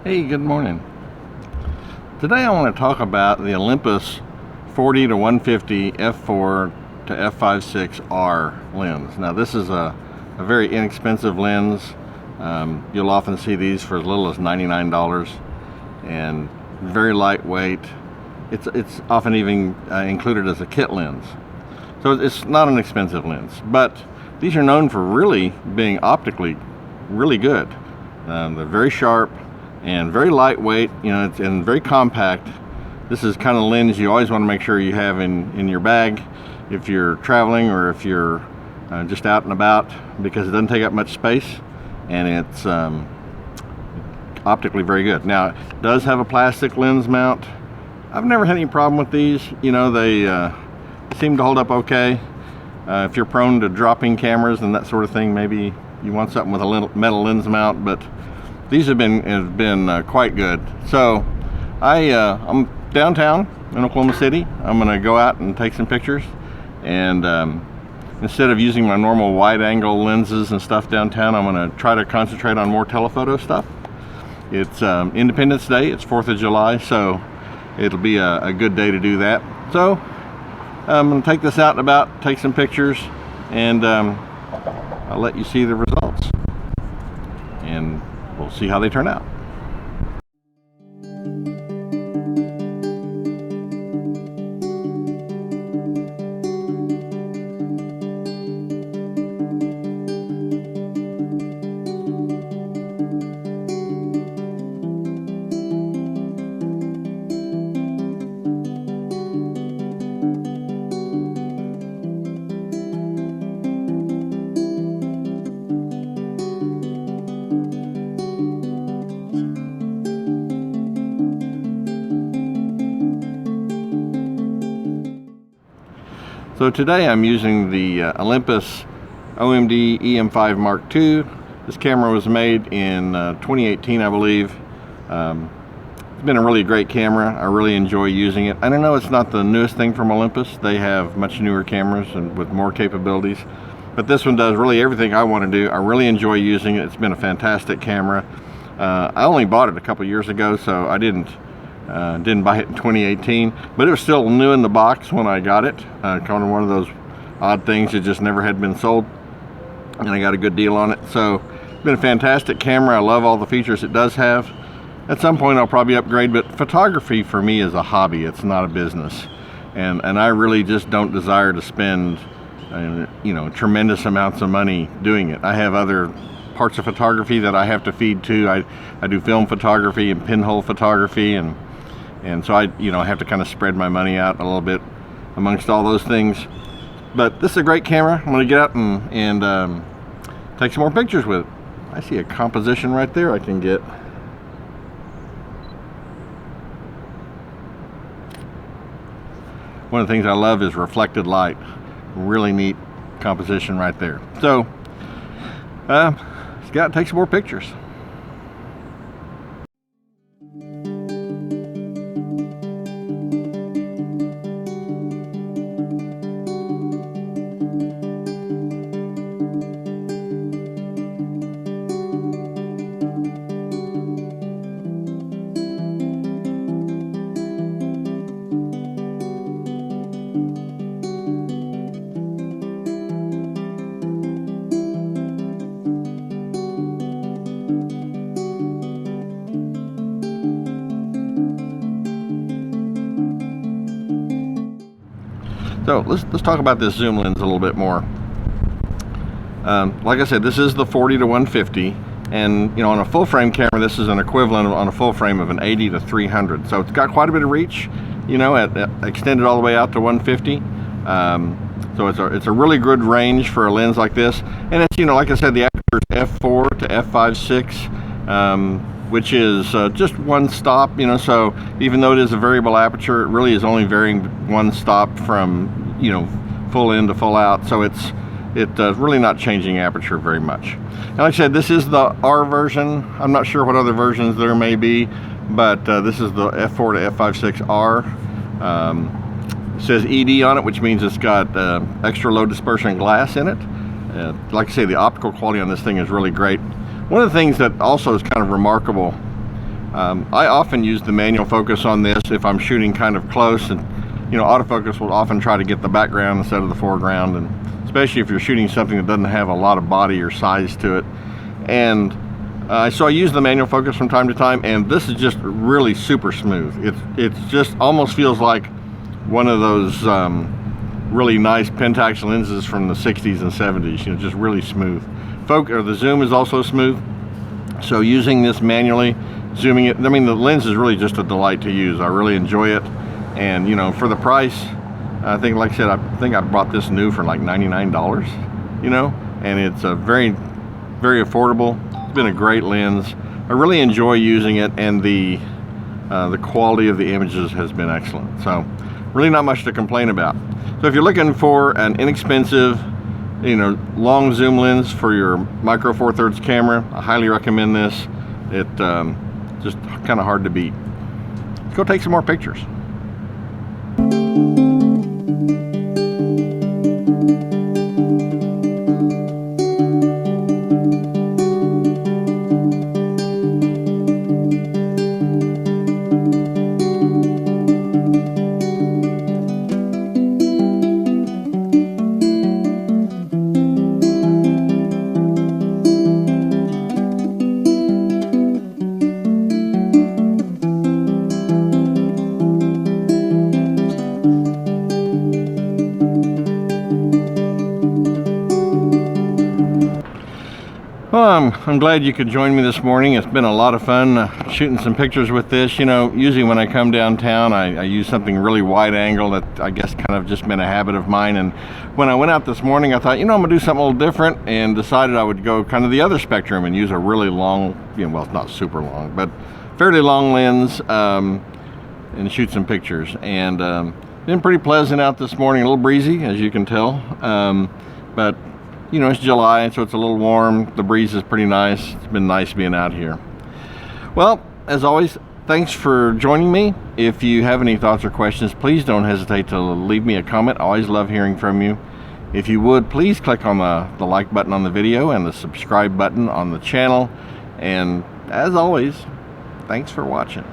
Hey, good morning. Today I want to talk about the Olympus 40 to 150 f4 to f5.6 R lens. Now this is a very inexpensive lens. You'll often see these for as little as $99 and very lightweight. It's often even included as a kit lens. So it's not an expensive lens, but these are known for really being optically really good. They're very sharp and very lightweight, and very compact. This is kind of lens you always want to make sure you have in your bag if you're traveling or if you're just out and about, because it doesn't take up much space and it's optically very good. Now, it does have a plastic lens mount. I've never had any problem with these. They seem to hold up okay. If you're prone to dropping cameras and that sort of thing, maybe you want something with a metal lens mount, but these have been quite good. So I'm downtown in Oklahoma City. I'm gonna go out and take some pictures, and instead of using my normal wide angle lenses and stuff downtown, I'm gonna try to concentrate on more telephoto stuff. It's Independence Day, it's 4th of July, so it'll be a good day to do that. So I'm gonna take this out and about, take some pictures, and I'll let you see the results, and we'll see how they turn out. So today I'm using the Olympus OMD EM5 Mark II. This camera was made in 2018, I believe. It's been a really great camera. I really enjoy using it. I don't know, it's not the newest thing from Olympus. They have much newer cameras and with more capabilities. But this one does really everything I want to do. I really enjoy using it. It's been a fantastic camera. I only bought it a couple years ago, so I didn't buy it in 2018, but it was still new in the box when I got it. Kind of one of those odd things that just never had been sold, and I got a good deal on it. So it's been a fantastic camera. I love all the features it does have. At some point I'll probably upgrade, but photography for me is a hobby. It's not a business, and I really just don't desire to spend tremendous amounts of money doing it. I have other parts of photography that I have to feed to. I do film photography and pinhole photography, and so I have to kind of spread my money out a little bit amongst all those things. But this is a great camera. I'm going to get out and take some more pictures with it. I see a composition right there I can get. One of the things I love is reflected light. Really neat composition right there. So let's get out and take some more pictures. So let's talk about this zoom lens a little bit more. Like I said, this is the 40 to 150, and on a full frame camera, this is an equivalent on a full frame of an 80 to 300. So it's got quite a bit of reach, extended all the way out to 150. So it's a really good range for a lens like this, and it's like I said, the aperture is f4 to f5.6. Which is just one stop, so even though it is a variable aperture, it really is only varying one stop from, full in to full out. So it's really not changing aperture very much. And like I said, this is the R version. I'm not sure what other versions there may be, but this is the f4 to f5.6 R. It says ED on it, which means it's got extra low dispersion glass in it. Like I say, the optical quality on this thing is really great. One of the things that also is kind of remarkable, I often use the manual focus on this if I'm shooting kind of close, and autofocus will often try to get the background instead of the foreground, and especially if you're shooting something that doesn't have a lot of body or size to it. And so I use the manual focus from time to time, and this is just really super smooth. It just almost feels like one of those really nice Pentax lenses from the 60s and 70s, just really smooth. The zoom is also smooth, so using this manually, zooming it, I mean, the lens is really just a delight to use. I really enjoy it, and for the price, I think, like I said, I think I bought this new for like $99, and it's a very, very affordable. It's been a great lens. I really enjoy using it, and the quality of the images has been excellent. So really not much to complain about. So if you're looking for an inexpensive, long zoom lens for your micro 4/3 camera, I highly recommend this. It just kind of hard to beat. Let's go take some more pictures. Well, I'm glad you could join me this morning. It's been a lot of fun shooting some pictures with this. Usually when I come downtown, I use something really wide angle that I guess kind of just been a habit of mine. And when I went out this morning, I thought, I'm gonna do something a little different, and decided I would go kind of the other spectrum and use a really long, well, it's not super long, but fairly long lens, and shoot some pictures. And been pretty pleasant out this morning, a little breezy, as you can tell, but it's July, so it's a little warm. The breeze is pretty nice. It's been nice being out here. Well, as always, thanks for joining me. If you have any thoughts or questions, please don't hesitate to leave me a comment. I always love hearing from you. If you would, please click on the like button on the video and the subscribe button on the channel. And as always, thanks for watching.